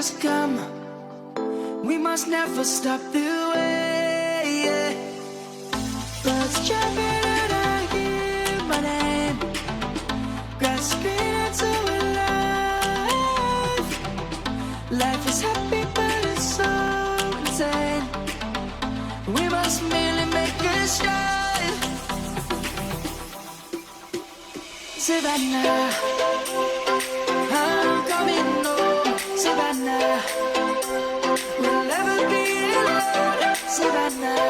must come. We must never stop the way. Yeah. Birds jumping and I hear my name. Grasping into life. Life is happy but it's so insane. We must merely make a stride. Savannah, I'm coming home. Savannah, we'll never be alone. Savannah,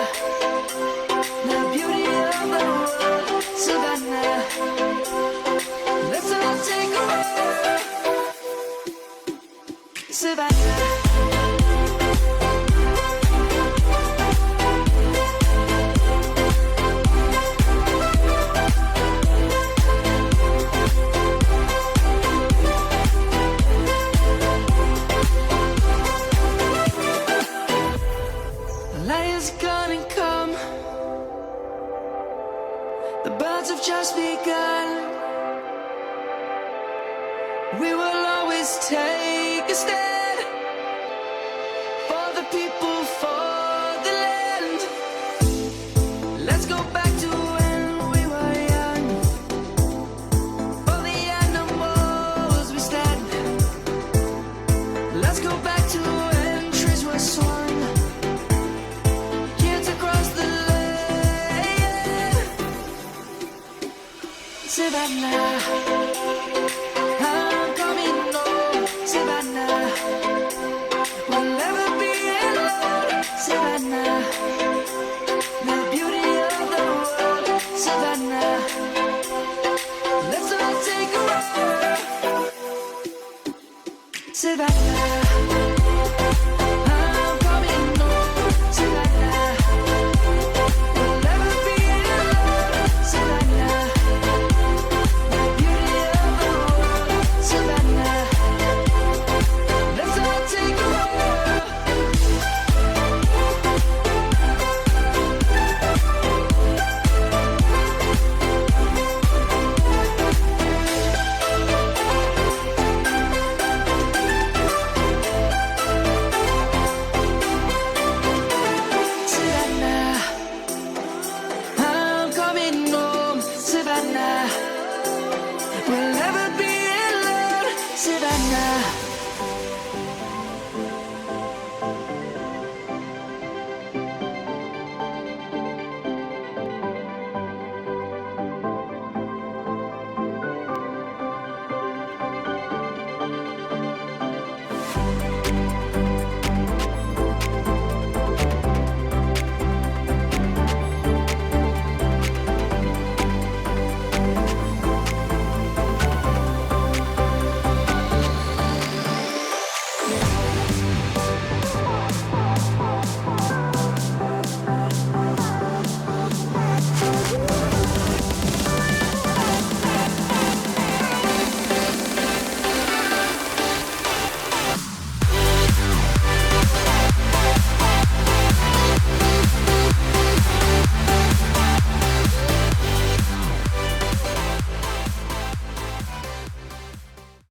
the beauty of the world. Savannah, let's all take a walk. Savannah. Just begun. We will always take a stand for the people, for the land. Let's go back to when we were young. For the animals we stand. Let's go back to when trees were swung. Kids across the Savannah, I'm coming home. Savannah, we'll never be alone. Savannah, the beauty of the world. Savannah, let's all take a walk. Savannah, I'm coming home. Savannah, we'll never be alone. Savannah. We'll never be alone, Savannah.